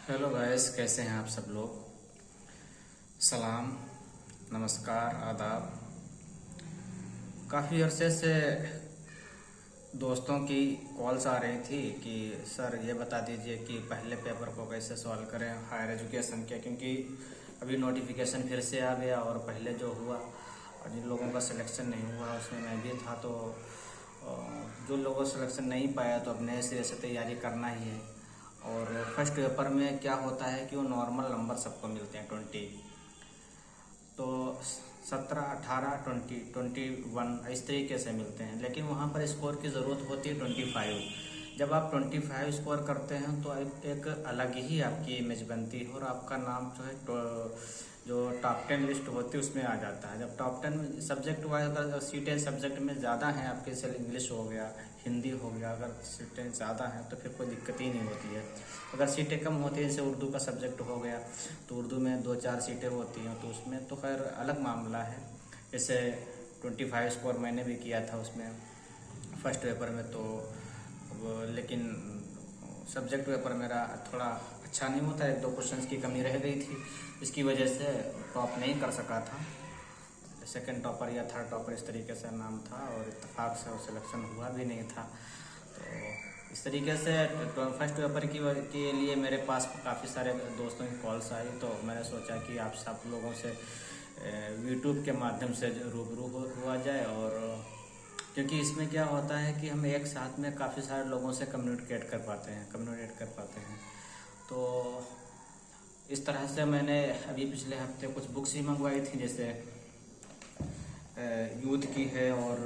Hello guys, कैसे हैं आप सब लोग। सलाम, नमस्कार, आदाब। काफ़ी अरसे से दोस्तों की कॉल्स आ रही थी कि सर ये बता दीजिए कि पहले पेपर को कैसे सॉल्व करें हायर एजुकेशन के, क्योंकि अभी नोटिफिकेशन फिर से आ गया और पहले जो हुआ और जिन लोगों का सिलेक्शन नहीं हुआ उसमें मैं भी था। तो जो लोगों सिलेक्शन नहीं पाया तो अब नए सिरे से तैयारी करना ही है। और फर्स्ट पेपर में क्या होता है कि वो नॉर्मल नंबर सबको मिलते हैं 20, तो 17, 18, 20, 21 इस तरीके से मिलते हैं, लेकिन वहाँ पर स्कोर की ज़रूरत होती है 25। जब आप 25 स्कोर करते हैं तो एक अलग ही आपकी इमेज बनती है और आपका नाम जो है जो टॉप 10 लिस्ट होती है उसमें आ जाता है। जब टॉप 10 सब्जेक्ट वाइज अगर सीटें सब्जेक्ट में ज़्यादा हैं आपके, जैसे इंग्लिश हो गया, हिंदी हो गया, अगर सीटें ज़्यादा हैं तो फिर कोई दिक्कत ही नहीं होती है। अगर सीटें कम होती हैं, जैसे उर्दू का सब्जेक्ट हो गया तो उर्दू में 2-4 सीटें होती हैं तो उसमें तो खैर अलग मामला है। जैसे 25 स्कोर मैंने भी किया था उसमें फर्स्ट पेपर में, तो लेकिन सब्जेक्ट पेपर मेरा थोड़ा अच्छा नहीं होता, 1-2 क्वेश्चंस की कमी रह गई थी, इसकी वजह से टॉप नहीं कर सका था। सेकंड टॉपर या थर्ड टॉपर इस तरीके से नाम था और इत्तेफाक से सिलेक्शन हुआ भी नहीं था। तो इस तरीके से फर्स्ट पेपर के लिए मेरे पास काफ़ी सारे दोस्तों की कॉल्स आई, तो मैंने सोचा कि आप सब लोगों से यूट्यूब के माध्यम से रूबरू हुआ जाए। और क्योंकि इसमें क्या होता है कि हम एक साथ में काफ़ी सारे लोगों से कम्युनिकेट कर पाते हैं। तो इस तरह से मैंने अभी पिछले हफ्ते कुछ बुक्स ही मंगवाई थी, जैसे यूथ की है और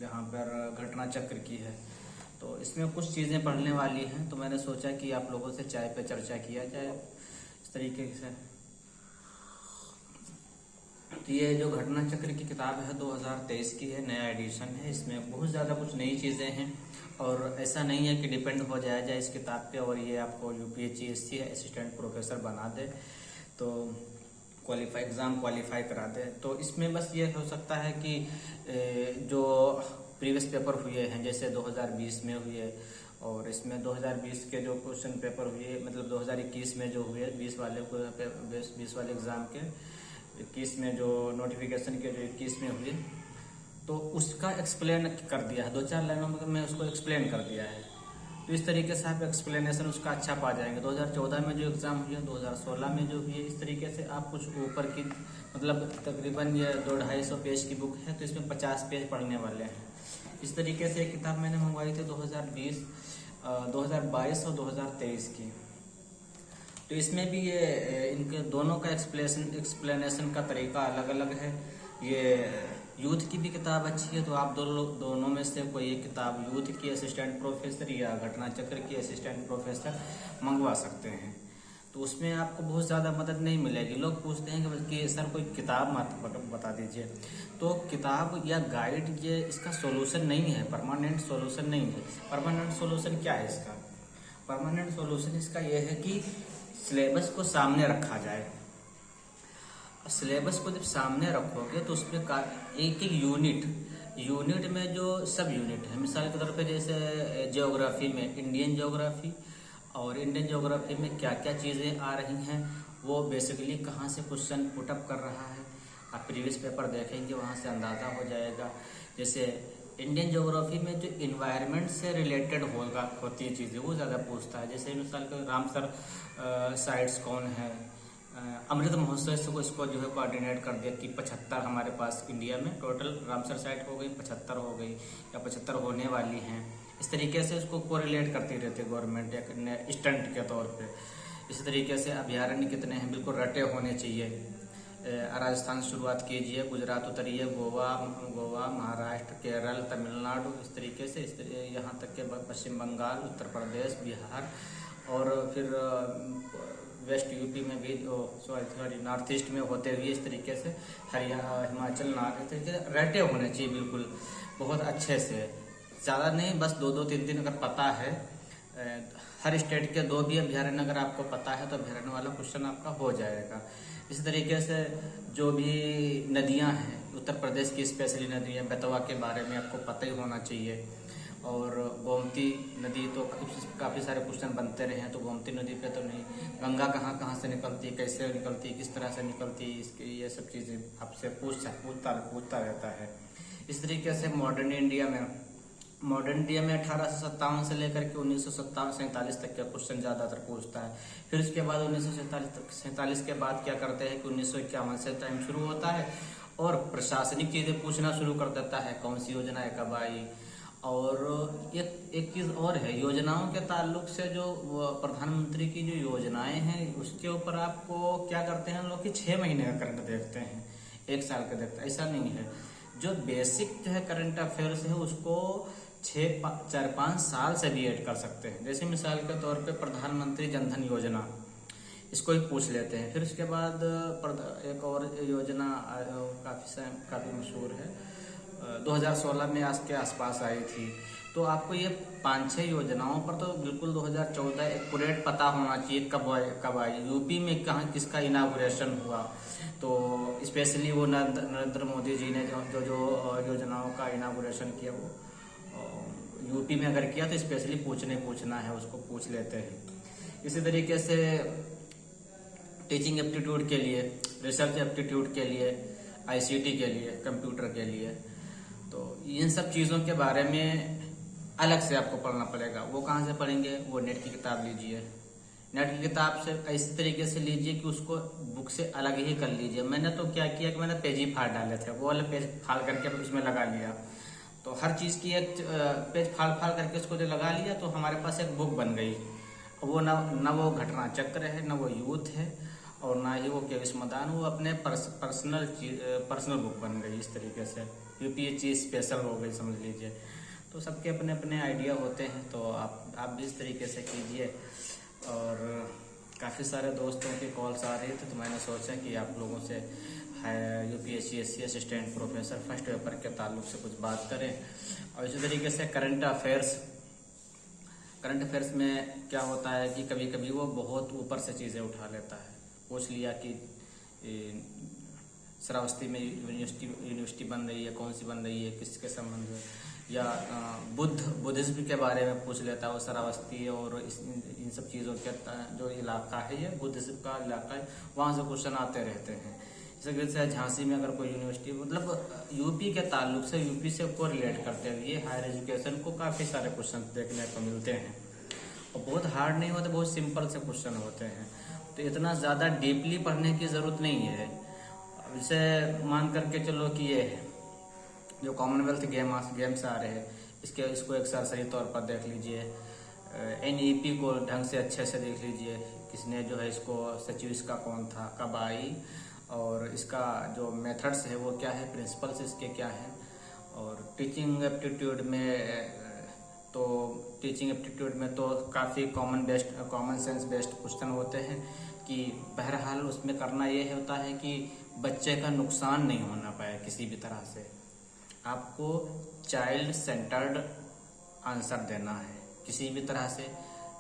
यहाँ पर घटना चक्र की है। तो इसमें कुछ चीज़ें पढ़ने वाली हैं, तो मैंने सोचा कि आप लोगों से चाय पे चर्चा किया जाए इस तरीके से। तो ये जो घटना चक्र की किताब है 2023 की है, नया एडिशन है। इसमें बहुत ज़्यादा कुछ नई चीज़ें हैं और ऐसा नहीं है कि डिपेंड हो जाए इस किताब पे और ये आपको यूपीएससी असिस्टेंट प्रोफेसर बना दे, तो एग्ज़ाम क्वालिफाई करा दे। तो इसमें बस ये हो सकता है कि जो प्रीवियस पेपर हुए हैं, जैसे 2020 में हुए और इसमें 2020 के जो क्वेश्चन पेपर हुए, मतलब 2021 में जो हुए 20 वाले एग्ज़ाम के, 21 में जो नोटिफिकेशन के जो 21 में हुए, तो उसका एक्सप्लेन कर दिया है, 2-4 लाइनों में उसको एक्सप्लेन कर दिया है। तो इस तरीके से आप एक्सप्लेनेशन उसका अच्छा पा जाएंगे। 2014 में जो एग्ज़ाम हुई है, 2016 में जो हुई है, इस तरीके से आप कुछ ऊपर की, मतलब तकरीबन ये 200-250 पेज की बुक है, तो इसमें 50 पेज पढ़ने वाले हैं। इस तरीके से एक किताब मैंने मंगवाई थी 2022 और 2023 की। तो इसमें भी ये इनके दोनों का एक्सप्लेनेशन का तरीका अलग अलग है। ये यूथ की भी किताब अच्छी है, तो आप दोनों में से कोई एक किताब यूथ की असिस्टेंट प्रोफेसर या घटना चक्र की असिस्टेंट प्रोफेसर मंगवा सकते हैं। तो उसमें आपको बहुत ज़्यादा मदद नहीं मिलेगी। लोग पूछते हैं कि सर कोई किताब मत बता दीजिए, तो किताब या गाइड ये इसका सॉल्यूशन नहीं है, परमानेंट सॉल्यूशन नहीं है। परमानेंट सॉल्यूशन क्या है इसका? परमानेंट सॉल्यूशन इसका यह है कि सिलेबस को सामने रखा जाए। सिलेबस को जब सामने रखोगे तो उसमें एक एक यूनिट में जो सब यूनिट है, मिसाल के तौर पे जैसे ज्योग्राफी में इंडियन ज्योग्राफी, और इंडियन ज्योग्राफी में क्या क्या चीज़ें आ रही हैं, वो बेसिकली कहाँ से क्वेश्चन पुटअप कर रहा है, आप प्रीवियस पेपर देखेंगे वहाँ से अंदाज़ा हो जाएगा। जैसे इंडियन ज्योग्राफी में जो इन्वायरमेंट से रिलेटेड होती है चीज़ें, वो ज़्यादा पूछता है। जैसे मिसाल के रामसर साइट्स कौन है, अमृत महोत्सव से इसको जो है कोऑर्डिनेट कर दिया कि 75 हमारे पास इंडिया में टोटल रामसर साइट हो गई, 75 हो गई या 75 होने वाली हैं। इस तरीके से उसको कोरिलेट करती रहती है गवर्नमेंट एक स्टंट के तौर पे। इसी तरीके से अभ्यारण्य कितने हैं, बिल्कुल रटे होने चाहिए। राजस्थान से शुरुआत कीजिए, गुजरात उतरिए, गोवा, महाराष्ट्र, केरल, तमिलनाडु, इस तरीके से यहाँ तक के पश्चिम बंगाल, उत्तर प्रदेश, बिहार और फिर वेस्ट यूपी में भी, सॉरी नॉर्थ ईस्ट में होते हुए इस तरीके से हरियाणा, हिमाचल, इस तरीके से रटे होने चाहिए बिल्कुल बहुत अच्छे से। ज़्यादा नहीं, बस 2-2, 3-3 अगर पता है, हर स्टेट के 2 भी अभ्यारण्य अगर आपको पता है तो अभ्यारण्य वाला क्वेश्चन आपका हो जाएगा। इसी तरीके से जो भी नदियां हैं, उत्तर प्रदेश की स्पेशली नदियां, बेतवा के बारे में आपको पता ही होना चाहिए। और गोमती नदी तो काफ़ी सारे क्वेश्चन बनते रहे हैं, तो गोमती नदी पे तो नहीं, गंगा कहाँ कहाँ से निकलती, कैसे निकलती, किस तरह से निकलती, इसके ये सब चीज़ें आपसे पूछता रहता है। इस तरीके से मॉडर्न इंडिया में 1857 से लेकर के 1947 तक का क्वेश्चन ज़्यादातर पूछता है। फिर उसके बाद 1947 के बाद क्या करते हैं कि 1951 से टाइम शुरू होता है और प्रशासनिक चीज़ें पूछना शुरू कर देता है, कौन सी योजना कब आई। और एक चीज़ और है, योजनाओं के ताल्लुक से जो प्रधानमंत्री की जो योजनाएं हैं उसके ऊपर आपको क्या करते हैं लोग कि 6 महीने का करंट देखते हैं, 1 साल का देखते हैं, ऐसा नहीं है। जो बेसिक जो है करंट अफेयर्स है उसको 4-5 साल से भी ऐड कर सकते हैं। जैसे मिसाल के तौर पे प्रधानमंत्री जनधन योजना, इसको ही पूछ लेते हैं। फिर उसके बाद एक और योजना काफ़ी मशहूर है, 2016 में आज के आसपास आई थी। तो आपको ये 5-6 योजनाओं पर तो बिल्कुल 2014 एक्यूरेट पता होना चाहिए कब आई, यूपी में कहाँ किसका इनागुरेशन हुआ। तो स्पेशली वो नरेंद्र मोदी जी ने जो योजनाओं का इनागुरेशन किया वो यूपी में अगर किया तो स्पेशली पूछना है, उसको पूछ लेते हैं। इसी तरीके से टीचिंग एप्टीट्यूड के लिए, रिसर्च एप्टीट्यूड के लिए, आईसीटी के लिए, कंप्यूटर के लिए, तो इन सब चीज़ों के बारे में अलग से आपको पढ़ना पड़ेगा। वो कहाँ से पढ़ेंगे? वो नेट की किताब लीजिए, नेट की किताब से इसी तरीके से लीजिए कि उसको बुक से अलग ही कर लीजिए। मैंने तो क्या किया कि मैंने पेज ही फाड़ डाले थे, वो वाले पेज फाड़ करके उसमें लगा लिया। तो हर चीज़ की एक पेज फाड़ करके उसको जो लगा लिया तो हमारे पास एक बुक बन गई। वो न वो घटना चक्र है, न वो यूथ है, और ना ही वो केविस मदान, वो अपने पर्सनल बुक बन गई। इस तरीके से यूपीएससी स्पेशल हो गई समझ लीजिए। तो सबके अपने अपने आइडिया होते हैं, तो आप भी इस तरीके से कीजिए। और काफ़ी सारे दोस्तों के कॉल्स आ रहे थे तो मैंने सोचा कि आप लोगों से UPSC assistant professor first paper के ताल्लुक से कुछ बात करें। और इसी तरीके से करंट अफेयर्स में क्या होता है कि कभी कभी वो बहुत ऊपर से चीज़ें उठा लेता है। पूछ लिया कि श्रावस्ती में यूनिवर्सिटी बन रही है, कौन सी बन रही है, किसके संबंध में, या बुद्धिज्म के बारे में पूछ लेता है वो श्रावस्ती और इन सब चीज़ों के जो इलाका है, ये बुद्धिज्म का इलाका है, वहाँ से क्वेश्चन आते रहते हैं। जैसे झांसी में अगर कोई यूनिवर्सिटी, मतलब यूपी के ताल्लुक से, यूपी से को रिलेट करते हुए हायर एजुकेशन को काफ़ी सारे क्वेश्चन देखने को मिलते हैं। और बहुत हार्ड नहीं होते, बहुत सिंपल से क्वेश्चन होते हैं, तो इतना ज़्यादा डीपली पढ़ने की ज़रूरत नहीं है। जैसे मान करके चलो कि ये जो कॉमनवेल्थ गेम्स आ रहे हैं, इसको एक सरसरी तौर पर देख लीजिए। NEP को ढंग से अच्छे से देख लीजिए, किसने जो है इसको सचिव इसका कौन था, कब आई, और इसका जो मेथड्स है वो क्या है, प्रिंसिपल्स इसके क्या हैं। और टीचिंग एप्टीट्यूड में तो काफ़ी कॉमन सेंस बेस्ड क्वेश्चन होते हैं कि बहरहाल उसमें करना ये होता है कि बच्चे का नुकसान नहीं होना पाए किसी भी तरह से। आपको चाइल्ड सेंटर्ड आंसर देना है, किसी भी तरह से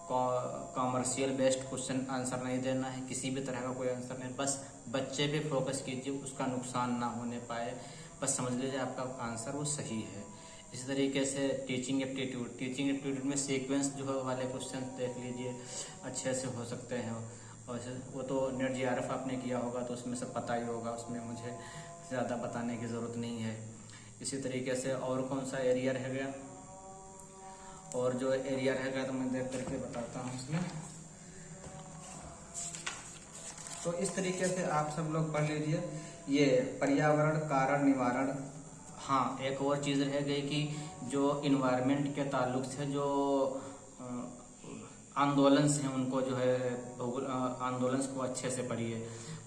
कॉमर्शियल बेस्ड क्वेश्चन आंसर नहीं देना है, किसी भी तरह का कोई आंसर नहीं, बस बच्चे पे फोकस कीजिए, उसका नुकसान ना होने पाए, बस समझ लीजिए आपका आंसर वो सही है। इसी तरीके से टीचिंग एप्टीट्यूड में सीक्वेंस जो वाले क्वेश्चन देख लीजिए, अच्छे से हो सकते हैं। और वो तो नेट GRF आपने किया होगा तो उसमें सब पता ही होगा, उसमें मुझे ज़्यादा बताने की ज़रूरत नहीं है। इसी तरीके से और कौन सा एरिया रह गया, और जो एरिया रह गया तो मैं देख करके बताता हूँ इसमें। तो इस तरीके से आप सब लोग पढ़ लीजिए ये पर्यावरण कारण निवारण। हाँ, एक और चीज़ रह गई कि जो इन्वायरमेंट के ताल्लुक से जो आंदोलन हैं उनको जो है आंदोलन को अच्छे से पढ़िए,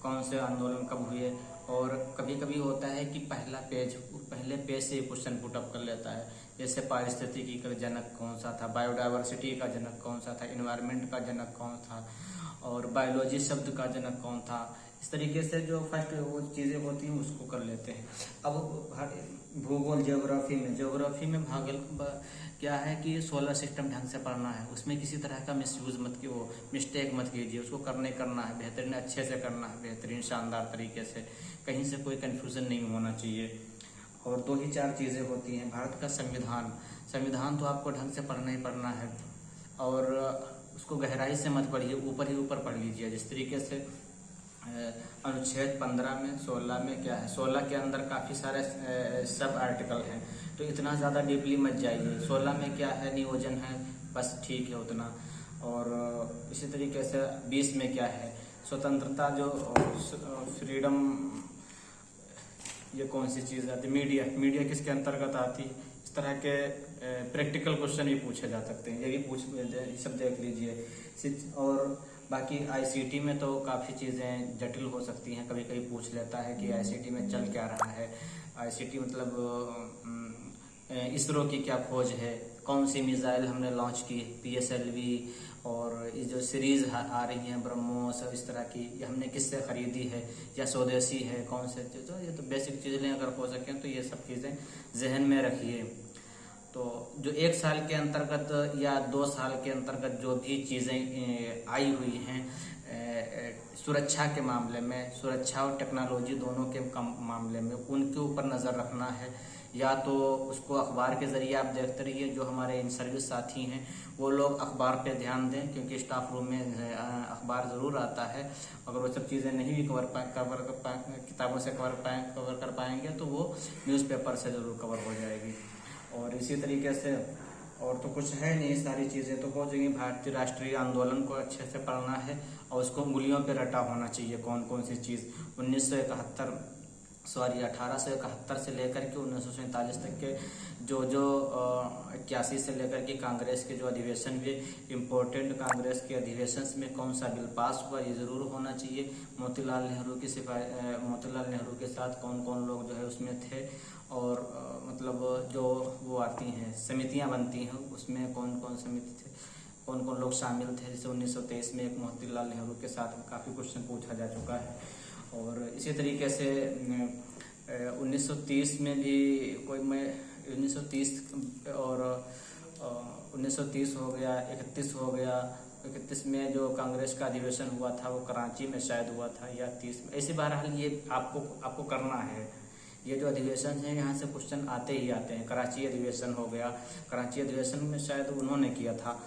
कौन से आंदोलन कब हुए। और कभी कभी होता है कि पहले पेज से क्वेश्चन पुटअप कर लेता है, जैसे पारिस्थितिकी का जनक कौन सा था, बायोडाइवर्सिटी का जनक कौन सा था, इन्वायरमेंट का जनक कौन था, और बायोलॉजी शब्द का जनक कौन था। इस तरीके से जो फर्स्ट वो चीज़ें होती हैं उसको कर लेते हैं। अब भूगोल ज्योग्राफी में क्या है कि सोलर सिस्टम ढंग से पढ़ना है, उसमें किसी तरह का मिस्टेक मत कीजिए, उसको करना है बेहतरीन, अच्छे से करना है, बेहतरीन शानदार तरीके से, कहीं से कोई कन्फ्यूज़न नहीं होना चाहिए। और 2 ही 4 चीज़ें होती हैं। भारत का संविधान, संविधान तो आपको ढंग से पढ़ना ही पढ़ना है, और उसको गहराई से मत पढ़िए, ऊपर ही ऊपर पढ़ लीजिए। जिस तरीके से अनुच्छेद 15 में 16 में क्या है, 16 के अंदर काफ़ी सारे सब आर्टिकल हैं, तो इतना ज़्यादा डीपली मत जाइए। 16 में क्या है, नियोजन है, बस ठीक है उतना। और इसी तरीके से 20 में क्या है, स्वतंत्रता, जो फ्रीडम, ये कौन सी चीज़ आती है, मीडिया, मीडिया किसके अंतर्गत आती है। इस तरह के प्रैक्टिकल क्वेश्चन भी पूछे जा सकते हैं, ये भी सब देख लीजिए। और बाकी आईसीटी में तो काफ़ी चीज़ें जटिल हो सकती हैं, कभी कभी पूछ लेता है कि आईसीटी में चल क्या रहा है। आईसीटी मतलब इसरो की क्या खोज है, कौन सी मिसाइल हमने लॉन्च की, पीएसएलवी, और ये जो सीरीज आ रही हैं ब्रह्मोस, इस तरह की, ये हमने किससे खरीदी है, या स्वदेशी है, कौन से। तो ये तो बेसिक चीज़ें अगर हो सकें तो ये सब चीज़ें जहन में रखिए। तो जो 1 साल के अंतर्गत या 2 साल के अंतर्गत जो भी चीज़ें आई हुई हैं सुरक्षा के मामले में, सुरक्षा और टेक्नोलॉजी दोनों के मामले में, उनके ऊपर नज़र रखना है। या तो उसको अखबार के ज़रिए आप देखते रहिए, जो हमारे इन सर्विस साथी हैं वो लोग अखबार पे ध्यान दें, क्योंकि स्टाफ रूम में अखबार ज़रूर आता है। अगर वो सब चीज़ें नहीं भी किताबों से कवर कर पाएंगे तो वो न्यूज़पेपर से ज़रूर कवर हो जाएगी। और इसी तरीके से और तो कुछ है नहीं, सारी चीज़ें तो हो जाएंगी। भारतीय राष्ट्रीय आंदोलन को अच्छे से पढ़ना है और उसको उंगलियों पे रटा होना चाहिए, कौन कौन सी चीज़ 1871 से लेकर के 1947 तक के जो 81 से लेकर के कांग्रेस के जो अधिवेशन हुए, इम्पोर्टेंट कांग्रेस के अधिवेशन में कौन सा बिल पास हुआ, ये ज़रूर होना चाहिए। मोतीलाल नेहरू के साथ कौन कौन लोग जो है उसमें थे, और मतलब जो वो आती हैं समितियां बनती हैं, उसमें कौन कौन समिति थे, कौन कौन लोग शामिल थे। जैसे 1923 में एक मोतीलाल नेहरू के साथ काफ़ी क्वेश्चन पूछा जा चुका है। और इसी तरीके से 1930 में भी 1930 और 1930 हो गया, 31 हो गया। 31 में जो कांग्रेस का अधिवेशन हुआ था वो कराची में शायद हुआ था, या 30 में, ऐसे बहरहाल ये आपको करना है। ये जो अधिवेशन है यहाँ से क्वेश्चन आते ही आते हैं। कराची अधिवेशन हो गया, कराची अधिवेशन में शायद उन्होंने किया था।